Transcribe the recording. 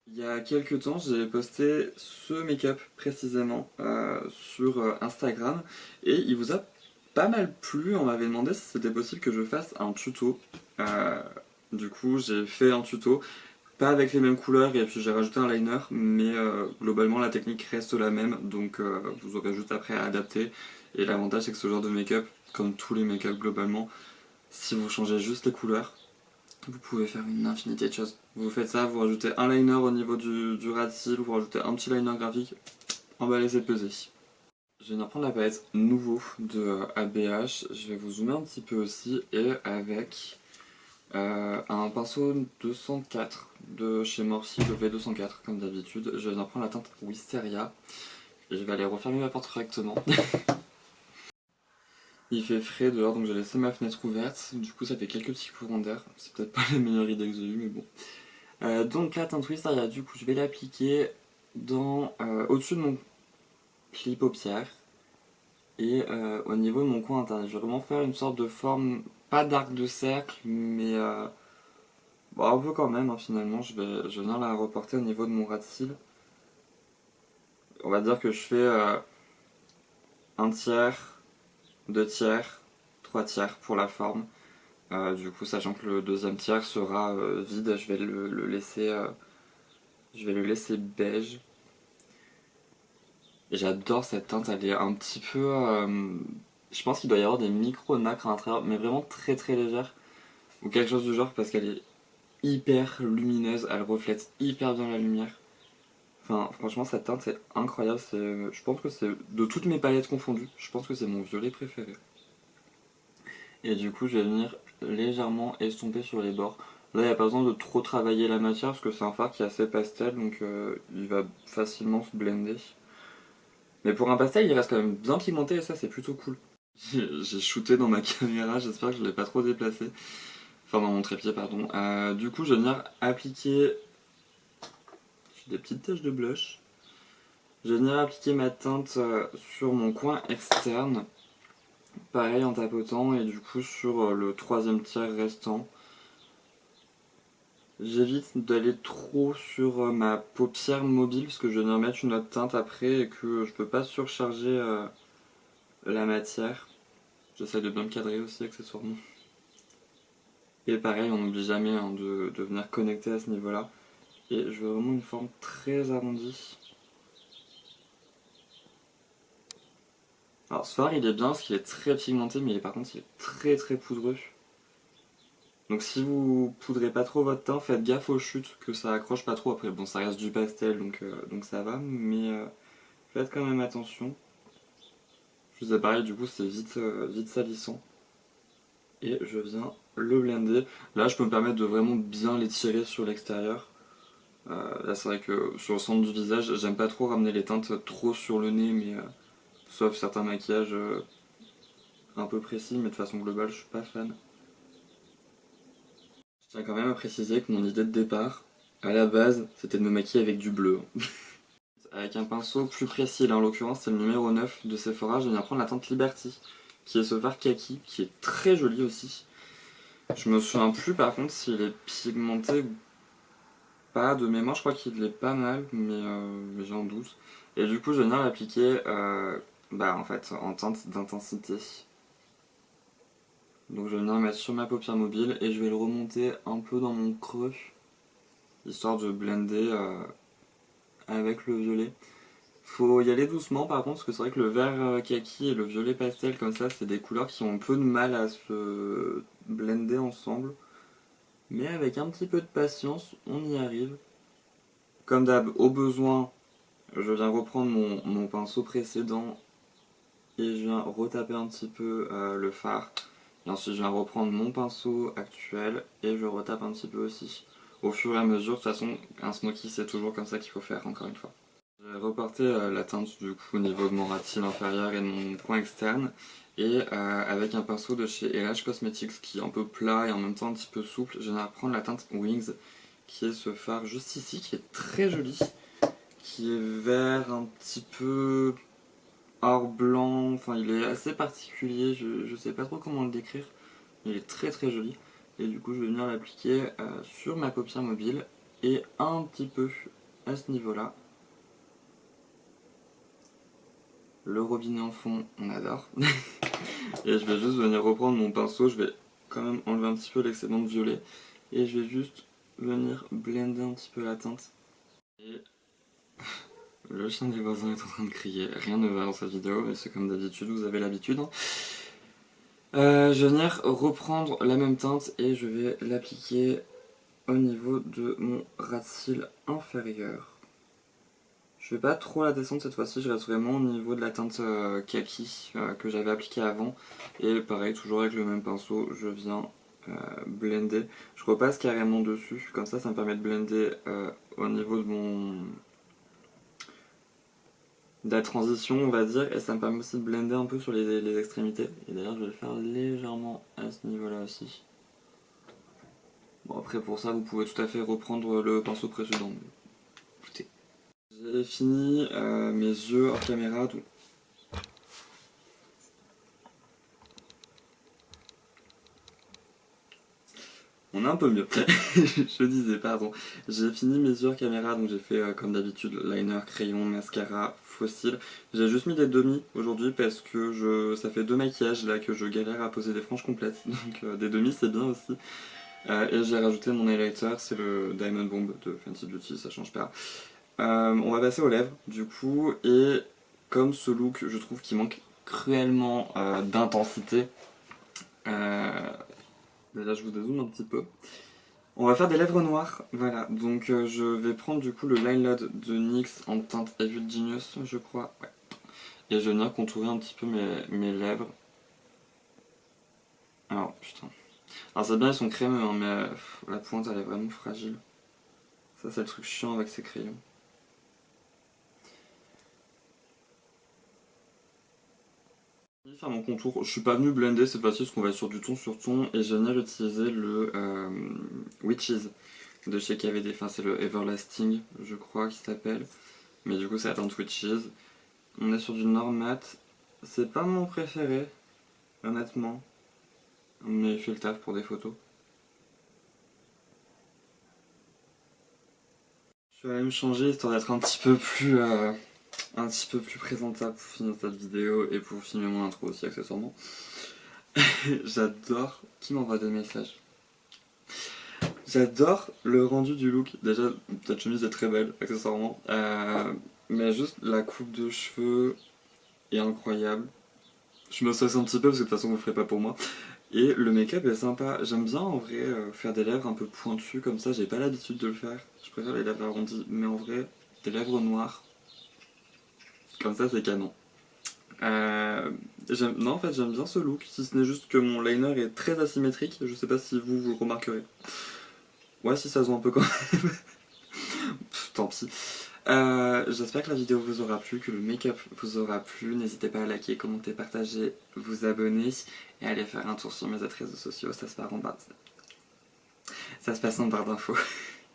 Il y a quelques temps, j'ai posté ce make-up précisément sur Instagram et il vous a pas mal plu. On m'avait demandé si c'était possible que je fasse un tuto. Euh, du coup, j'ai fait un tuto, pas avec les mêmes couleurs et puis j'ai rajouté un liner, mais globalement la technique reste la même, donc vous aurez juste après à adapter. Et l'avantage, c'est que ce genre de make-up, comme tous les make-up globalement, si vous changez juste les couleurs, vous pouvez faire une infinité de choses. Vous faites ça, vous rajoutez un liner au niveau du ras de cils, vous rajoutez un petit liner graphique, emballez, c'est pesé. Je vais venir prendre la palette nouveau de ABH, je vais vous zoomer un petit peu aussi, et avec un pinceau 204 de chez Morphe, le V204 comme d'habitude, je vais venir prendre la teinte Wisteria, et je vais aller refermer ma porte correctement. Il fait frais dehors, donc j'ai laissé ma fenêtre ouverte, du coup ça fait quelques petits courants d'air, c'est peut-être pas les meilleures idées que j'ai eues, mais bon. Donc la teinte Wisteria, du coup, je vais l'appliquer au-dessus de mon pli paupière et au niveau de mon coin interne. Je vais vraiment faire une sorte de forme, pas d'arc de cercle, mais bon, un peu quand même, hein, finalement. Je vais venir la reporter au niveau de mon ras de cils. On va dire que je fais un tiers, deux tiers, trois tiers pour la forme. Du coup, sachant que le deuxième tiers sera vide, je vais le laisser beige. Et j'adore cette teinte, elle est un petit peu. Je pense qu'il doit y avoir des micro-nacres à l'intérieur, mais vraiment très très légères. Ou quelque chose du genre, parce qu'elle est hyper lumineuse, elle reflète hyper bien la lumière. Enfin, franchement, cette teinte est incroyable. Je pense que c'est de toutes mes palettes confondues, je pense que c'est mon violet préféré. Et du coup, je vais venir légèrement estomper sur les bords. Là, il n'y a pas besoin de trop travailler la matière, parce que c'est un fard qui est assez pastel, donc il va facilement se blender. Mais pour un pastel, il reste quand même bien pigmenté et ça, c'est plutôt cool. J'ai shooté dans ma caméra, j'espère que je ne l'ai pas trop déplacé. Enfin, dans mon trépied, pardon. Du coup, je vais venir appliquer. J'ai des petites taches de blush. Je vais venir appliquer ma teinte sur mon coin externe. Pareil en tapotant et du coup sur le troisième tiers restant. J'évite d'aller trop sur ma paupière mobile parce que je vais venir mettre une autre teinte après et que je peux pas surcharger la matière. J'essaie de bien me cadrer aussi accessoirement. Et pareil, on n'oublie jamais hein, de venir connecter à ce niveau-là. Et je veux vraiment une forme très arrondie. Alors ce fard il est bien parce qu'il est très pigmenté, mais par contre il est très très poudreux. Donc si vous poudrez pas trop votre teint, faites gaffe aux chutes, que ça accroche pas trop. Après bon ça reste du pastel donc ça va, mais faites quand même attention. Je vous ai pareil du coup c'est vite salissant. Et je viens le blender. Là je peux me permettre de vraiment bien l'étirer sur l'extérieur. Là c'est vrai que sur le centre du visage, j'aime pas trop ramener les teintes trop sur le nez, mais sauf certains maquillages un peu précis, mais de façon globale je suis pas fan. Je tiens quand même à préciser que mon idée de départ, à la base, c'était de me maquiller avec du bleu. Avec un pinceau plus précis, là en l'occurrence c'est le numéro 9 de Sephora, je viens prendre la teinte Liberty, qui est ce fard kaki, qui est très joli aussi. Je me souviens plus par contre s'il est pigmenté ou pas, de mémoire je crois qu'il est pas mal, mais j'en doute. Et du coup je viens l'appliquer en fait en teinte d'intensité. Donc je vais venir le mettre sur ma paupière mobile et je vais le remonter un peu dans mon creux, histoire de blender avec le violet. Faut y aller doucement par contre, parce que c'est vrai que le vert kaki et le violet pastel comme ça, c'est des couleurs qui ont un peu de mal à se blender ensemble. Mais avec un petit peu de patience, on y arrive. Comme d'hab, au besoin, je viens reprendre mon pinceau précédent et je viens retaper un petit peu le fard. Et ensuite, je viens reprendre mon pinceau actuel et je retape un petit peu aussi. Au fur et à mesure, de toute façon, un smoky c'est toujours comme ça qu'il faut faire, encore une fois. J'ai reporté la teinte du coup au niveau de mon ras de cils inférieur et de mon coin externe et avec un pinceau de chez LH Cosmetics qui est un peu plat et en même temps un petit peu souple, je viens reprendre la teinte Wings qui est ce fard juste ici qui est très joli, qui est vert un petit peu or blanc, enfin il est assez particulier, je sais pas trop comment le décrire, mais il est très très joli et du coup je vais venir l'appliquer sur ma paupière mobile et un petit peu à ce niveau-là. Le robinet en fond, on adore. Et je vais juste venir reprendre mon pinceau, je vais quand même enlever un petit peu l'excédent de violet. Et je vais juste venir blender un petit peu la teinte. Et le chien des voisins est en train de crier, rien ne va dans cette vidéo, mais c'est comme d'habitude, vous avez l'habitude. Je vais venir reprendre la même teinte et je vais l'appliquer au niveau de mon ras de cils inférieur. Je vais pas trop la descendre cette fois-ci, je reste vraiment au niveau de la teinte kaki que j'avais appliquée avant. Et pareil, toujours avec le même pinceau, je viens blender. Je repasse carrément dessus, comme ça me permet de blender au niveau de la transition, on va dire, et ça me permet aussi de blender un peu sur les extrémités. Et d'ailleurs, je vais le faire légèrement à ce niveau-là aussi. Bon, après, pour ça, vous pouvez tout à fait reprendre le pinceau précédent. Écoutez. J'ai fini mes yeux hors caméra. Donc... On est un peu mieux. Je disais, pardon. J'ai fini mes yeux hors caméra, donc j'ai fait comme d'habitude liner, crayon, mascara, faux cils. J'ai juste mis des demi aujourd'hui parce que ça fait 2 maquillages là que je galère à poser des franges complètes. Donc des demi c'est bien aussi. Et j'ai rajouté mon highlighter, c'est le Diamond Bomb de Fenty Beauty, ça change pas. On va passer aux lèvres du coup, et comme ce look je trouve qu'il manque cruellement d'intensité, là je vous dézoome un petit peu. On va faire des lèvres noires, voilà, donc je vais prendre du coup le Line Load de NYX en teinte Evil Genius, je crois, ouais. Et je vais venir contourer un petit peu mes lèvres. Alors, putain. Alors c'est bien, ils sont crémeux, hein, mais la pointe elle est vraiment fragile. Ça c'est le truc chiant avec ces crayons. Je vais faire mon contour, je suis pas venu blender cette fois-ci parce qu'on va être sur du ton sur ton et je vais venir utiliser le Witches de chez KVD, enfin c'est le Everlasting je crois qu'il s'appelle, mais du coup c'est la teinte Witches. On est sur du Normat, c'est pas mon préféré honnêtement, mais il fait le taf pour des photos. Je vais aller me changer histoire d'être un petit peu plus présentable pour finir cette vidéo et pour filmer mon intro aussi accessoirement. J'adore qui m'envoie des messages. J'adore le rendu du look. Déjà, cette chemise est très belle, accessoirement. Mais juste la coupe de cheveux est incroyable. Je me stresse un petit peu parce que de toute façon vous le ferez pas pour moi. Et le make-up est sympa. J'aime bien en vrai faire des lèvres un peu pointues comme ça. J'ai pas l'habitude de le faire. Je préfère les lèvres arrondies. Mais en vrai, des lèvres noires, comme ça c'est canon. Non, en fait, j'aime bien ce look, si ce n'est juste que mon liner est très asymétrique. Je sais pas si vous le remarquerez. Ouais, si ça se voit un peu quand même. Pff, tant pis. J'espère que la vidéo vous aura plu, que le make-up vous aura plu. N'hésitez pas à liker, commenter, partager, vous abonner et aller faire un tour sur mes autres réseaux sociaux. Ça se passe en barre d'infos.